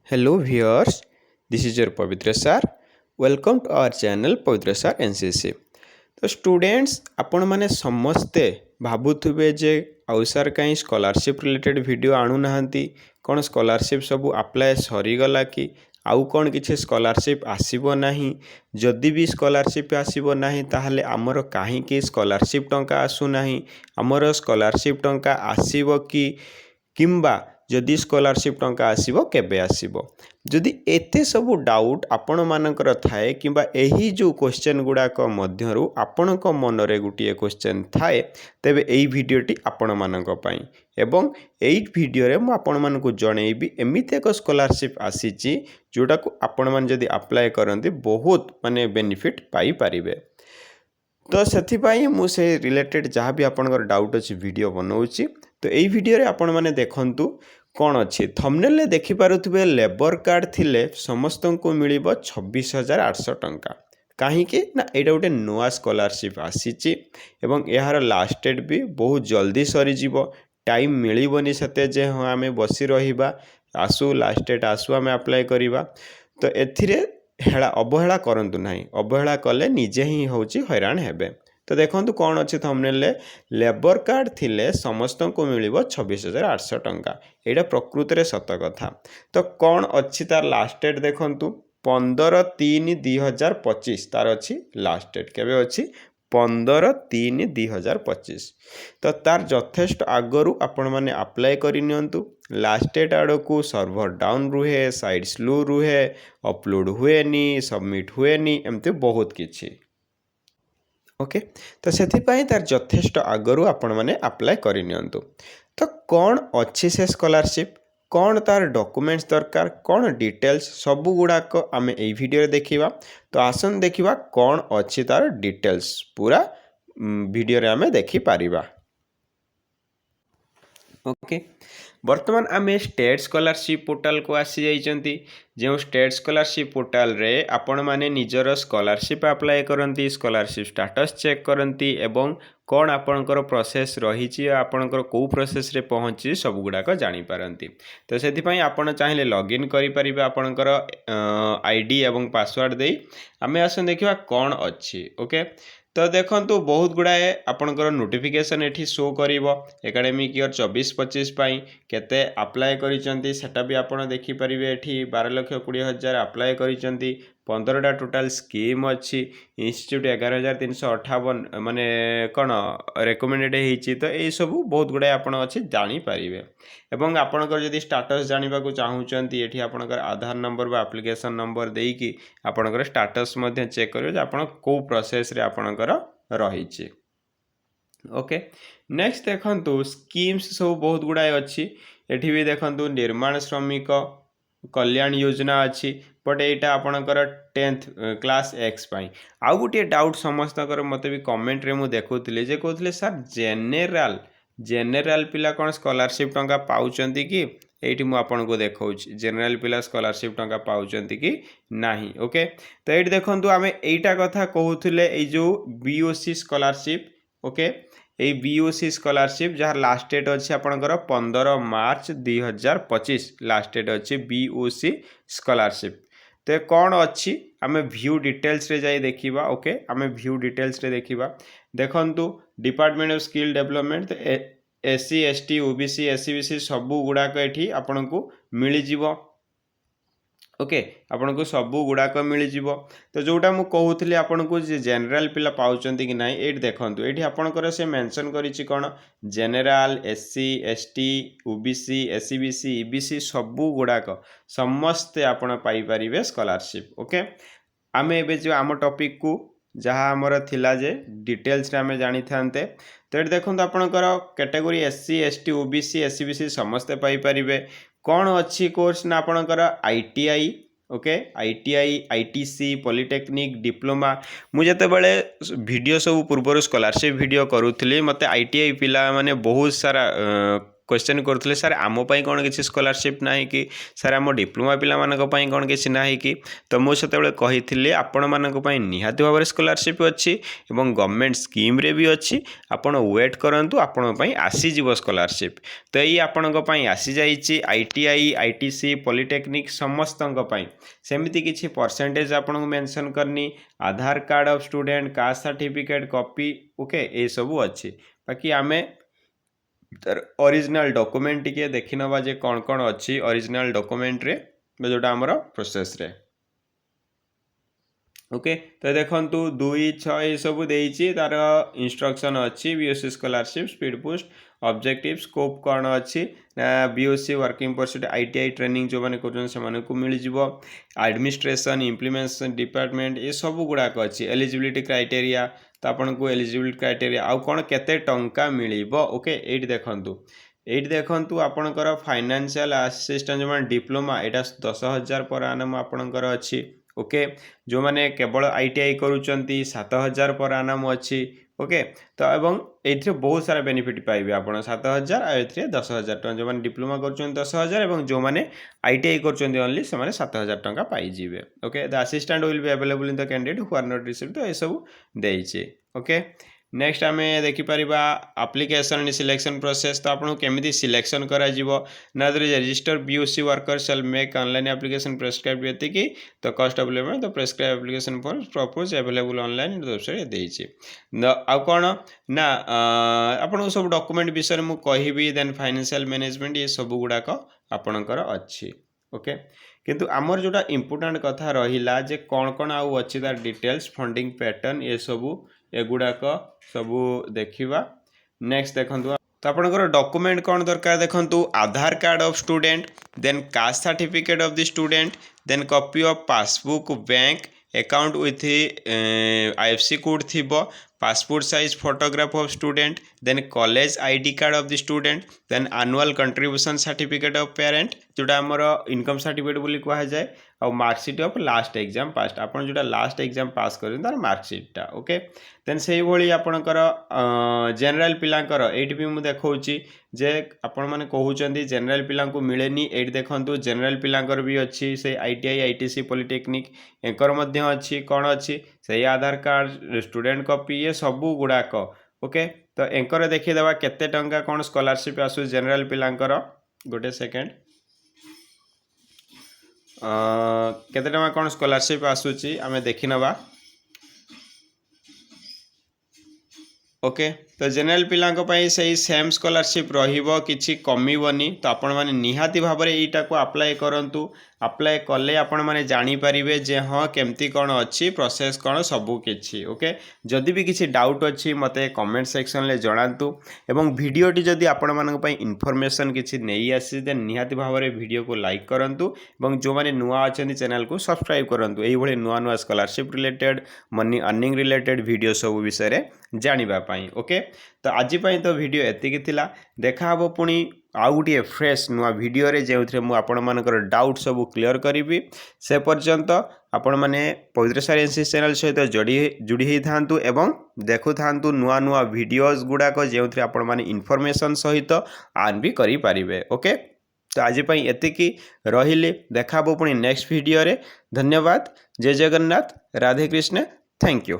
Hello viewers, this is your Pavitra sir. Welcome to our channel Pavitra sir NCC. तो students आपण माने समस्ते भाबुथुबे जे आउ सर कहीं स्कॉलरशिप रिलेटेड वीडियो आणु नाहंती कौन स्कॉलरशिप सब अप्लाई सरी गला कि आउ कौन किछि स्कॉलरशिप आसीबो नाही जदि भी स्कॉलरशिप आसीबो नाही ताहले हमर काहे कि स्कॉलरशिप टंका आसु नाही हमर स्कॉलरशिप टंका आसीबो कि किंबा जदि स्कॉलरशिप टंका आसीबो केबे आसीबो जदि एते सब डाउट आपण मानकर थाए किंबा एही जो क्वेश्चन गुड़ाक मध्यरु आपणक मनरे गुटिए क्वेश्चन थाए तेबे एही भिडियोटी आपण मानक पई एवं एही भिडियो रे मु आपण मानकु जणेबी एमिते एक स्कॉलरशिप आसीची जोटा को आपण मान जदि अप्लाई करंती बहुत माने बेनिफिट पाई परिबे तो से मुझे रिलेटेड जहाँ भी आपंकर डाउट अच्छी वीडियो बनाऊँगी तो यही वीडियो रे आपण मैंने देखंतु कौन अच्छी थंबनेल रे देखि पारुथिबे लेबर कार्ड थिले समस्त को मिलिबो 26,800 टंका कहीं ना एटा गोटे नुआ स्कॉलरशिप आसीची एवं यार लास्ट डेट भी बहुत जल्दी सरी जीवो टाइम मिलिबनी सते जे हाँ आमे बसी रहिबा आसु लास्ट डेट आसु आमे अप्लाई करिबा तो एथिरे हेला अवहेला करंतु नाही अवहेला कले निजे ही होची हैरान हेबे तो देखंतु कौन अच्छी थंबनेल रे लेबर कार्ड थिले समस्त को मिलिबो 26,800 टंका एटा प्रकृत रे सत कथा तो कौन अच्छी तार लास्ट डेट देखंतु 15/3/2025 तार अच्छी लास्ट डेट केबे अच्छी 15/3/2025 तो तार यथेष्ट आगरु आपण माने अप्लाई करि नियंतु लास्ट डेट आड़ को सर्वर डाउन रुहे साइट स्लो रुहे अपलोड हुए नी सबमिट हुए नी एमते बहुत किछि ओके तो सेथिपाई तार यथेष्ट आगरु आपण माने अप्लाई करि नियंतु तो कौन अच्छी से स्कॉलरशिप कौन तार डॉक्यूमेंट्स दरकार कौन डिटेल्स सबु गुड़ाक आम ए वीडियो देखिबा तो आसन देखिबा कौन अच्छी तार डिटेल्स पूरा वीडियो रे आमे देखि पारिबा ओके वर्तमान आमे स्टेट स्कॉलरशिप पोर्टल को आसी जाइचंती जो स्टेट स्कॉलरशिप पोर्टल रे आपण माने निजर स्कॉलरशिप अप्लाई करंती स्कॉलरशिप स्टेटस चेक करंती एवं कौन आपणकर प्रोसेस रही आपणकर कौ प्रोसेस रे पहुँची सब गुड़ाक जानीपारती तो से आपण चाहिए लॉगिन करें आपणकर आईडी एवं पासवर्ड दे आम आस देखा कौन अच्छी ओके तो देखंतु बहुत गुड़ाए आपणकर नोटिफिकेशन एठी शो करिवो एकेडमिक ईयर 24-25 पाई केते अप्लाई करिसंती सेटा भी आपण देखि परिबे एठी 12,20,000 अप्लाई करिसंती 15टा टोटाल स्कीम अच्छी इंस्टीट्यूट 11,358 माने कौन रेकमेंडेड होती तो ये सब बहुत गुड़ाए आपण अच्छी जानीपारे एवं आपणकर जदि स्टाटस जानवा चाहूँगी ये आपणकर आधार नंबर बा एप्लिकेशन नंबर देकी आपणकर स्टाटस चेक करेंगे आप कौ प्रोसेस रे आपणकर रही ओके नेक्स्ट देखंतु स्कीम्स सब बहुत गुड़ाए अच्छी एठी भी देखंतु निर्माण श्रमिक कल्याण योजना अच्छी बट यहाँ आपणकर 10th क्लास एक्स पाई आउ गोटे डाउट समस्त मत भी कमेंट रे मु देखुली जे कहते सर जेनेराल पिला कौन स्कॉलरशिप टंका पाउचंती कि एठी मु आपन को देखौ जेनेराल पिला स्कॉलरशिप टंका पाउचंती कि नाही ओके तो ये देखंतु आमे एटा कथा कहूथिले ए जो बीओसी स्कॉलरशिप ओके ये बीओसी स्कॉलरशिप जहाँ लास्ट डेट अच्छी आपंकर 15 मार्च 2025 लास्ट डेट अच्छी बीओसी स्कॉलरशिप तो कौन अच्छी आम व्यू डिटेल्स रे जाई देखिबा ओके आम व्यू डिटेल्स रे देखिबा देखंतु department of skill development SC ST OBC SCBC सबू गुड़ाक एठी आपन को मिली जीवो ओके आपन को सबू गुड़ाक मिली जीवो तो जोटा मु कहूथली आपन को जे जनरल पिला पाउचंती कि नाही एठी देखंतु एठी आपनकर से मेंशन करिछि कोन general SC ST OBC SCBC EBC सबू गुड़ाक समस्ते आपण पाई परिबे स्कॉलरशिप ओके आमे एबे जो आम टॉपिक को जहाँ आमर थिला जे डिटेल्स रे आमे जानि थांते तो एठी देखंतु आपनकर category SC ST OBC SCBC समस्ते पाई परिबे कौन अच्छी कोर्स ना आपणकर ITI okay ITI ITC polytechnic diploma मुझे बड़े वीडियो सब पूर्व स्कॉलरशिप वीडियो करूली मत आईटीआई पिला माने बहुत सारा क्वेश्चन करते सर आम कौन किसी स्कॉलरशिप ना कि सर आम डिप्लोमा पिला कौन किसी ना कि तो मुझे कही आपण मानक निहाती भाव में स्कॉलरशिप अच्छी और गवर्नमेंट स्कीम रे भी अच्छी आपण वेट करूँ आपण आसीज स्कॉलरशिप तो यही आपण आसी जाइए ITI ITC पॉलिटेक्निक समस्त सेमती किसी परसेंटेज आपन को मेंशन करनी Aadhaar card of student caste certificate copy okay ये सब अच्छी बाकी आमे ओरिजिनल डॉक्यूमेंट टिके देखि नबा जे कौन कौन अच्छी ओरिजिनल डॉक्यूमेंट रे जोटा हमर प्रोसेस रे ओके तो देखंतु 2 6 ये सब देइछि तार इंस्ट्रक्शन अच्छी BSc scholarship speed post objective scope कौन अच्छी BSc working percent ITI training जो मैंने कर मिल जाव एडमिनिस्ट्रेशन इम्प्लीमेंटेशन डिपार्टमेंट ये सब गुड़ाक अच्छी एलिजिबिलिटी क्राइटेरिया तो आपन को एलिजिबिलिटी क्राइटेरिया आउ कौन केते टंका मिलिबो ओके एट देखंतु आपनकर फाइनेंशियल असिस्टेंट जो डिप्लोमा एटा 10,000 पर आनम आपनकर अच्छी ओके जो मैंने केवल ITI करूचंती 7,000 पर आनम अच्छी ओके तो एवं ये बहुत सारा बेनिफिट पाइबे आपन 7,000 आ 10,000 टका जो मैंने डिप्लोमा कर 10,000 एवं जो मैंने ITI कर ओनली से 7,000 टका पाइबे okay the assistant will be available in the candidate who are not received तो ये सब देइछे ओके नेक्स्ट आम देखिपर एप्लिकेशन सिलेक्शन प्रोसेस तो आपको केमी सिलेक्शन कर register BSc worker shall make online application prescribe ये तो कॉस्ट अवेलेबल तो prescribe application for propose available online website देइछे आ कौन ना आपन सब डॉक्यूमेंट विषय में कहबी देन फाइनेंशियल मैनेजमेंट ये सब गुड़ाक आपणकर अच्छी ओके किंतु आमर जोटा इम्पोर्टेंट कथा रहिला जे कौन कौन आउ अच्छी तार डिटेल्स फंडिंग पैटर्न ये सबू एगुड़ाक सबू देखा नेक्स्ट देखु तो आपंकर डॉक्यूमेंट कौन दरकार देखु Aadhaar card of student then caste certificate of the student then copy of passbook bank account with IFSC code थी passport size photograph of student then college ID card of the student then annual contribution certificate of parent जोटा आमर income certificate बोली कहा जाए और marksheet of last exam pass आपन जोटा last exam पास कर तार मार्कशीटा ओके देन से भाई आपणकर जनरल पिलांकर एट भी मुझे देखी जे आपण मैंने कहते जनरल पिला मिलेनी एट देखु जनरल पिलांकर भी अच्छी से ITI ITC पॉलिटेक्निक एंकर मध्य अच्छी कौन अच्छी से आधार कार्ड स्टूडेंट कॉपी ये सबू गुड़ाक ओके तो एंकर देखीदे केते टंका कौन स्कॉलरशिप आसु जनरल पिलांकर गोटे सेकेंड केते टंका कौन स्कॉलरशिप आसूची आमे देखि नबा ओके तो जनरल पिलांको पई सही सेम स्कॉलरशिप रहिबो किछि कमिबनी तो आपण माने निहाती भाव में एटा को अप्लाई करंतु अप्लाई कले आपण माने जानि परिबे जे हां केमती कोन अछि प्रोसेस कोन सबु किछि ओके जदि भी किछि डाउट अछि मते कमेंट सेक्शन ले जणांतु एवं वीडियोटी जदि आपण मानक पई इन्फॉर्मेशन किछि नेई आसी देन निहाती भाव में वीडियो को लाइक करंतु एवं जो माने नुआ अछंती चैनल को सब्सक्राइब करंतु एही भली नुआ नुआ scholarship related money earning related video सब विषय रे जानिबा पई ओके तो आज तो वीडियो एतिकी थिला देखा हबो पुणी आउ गोटे फ्रेश नुआ वीडियो रे जो मुझे आपण मानकर डाउट सब क्लियर करी से पर्यंत आपण मैंने पवित्र साइंस चैनल सहित जोड़ी होता एवं देखु था नुआ नुआ वीडियोस गुड़ाक जो आपण मैंने इनफॉरमेशन सहित अर्न भी करि पारिबे ओके तो आज एतिकी रहिले देखा पुणी नेक्स्ट वीडियो रे धन्यवाद जय जगन्नाथ राधे कृष्ण थैंक यू।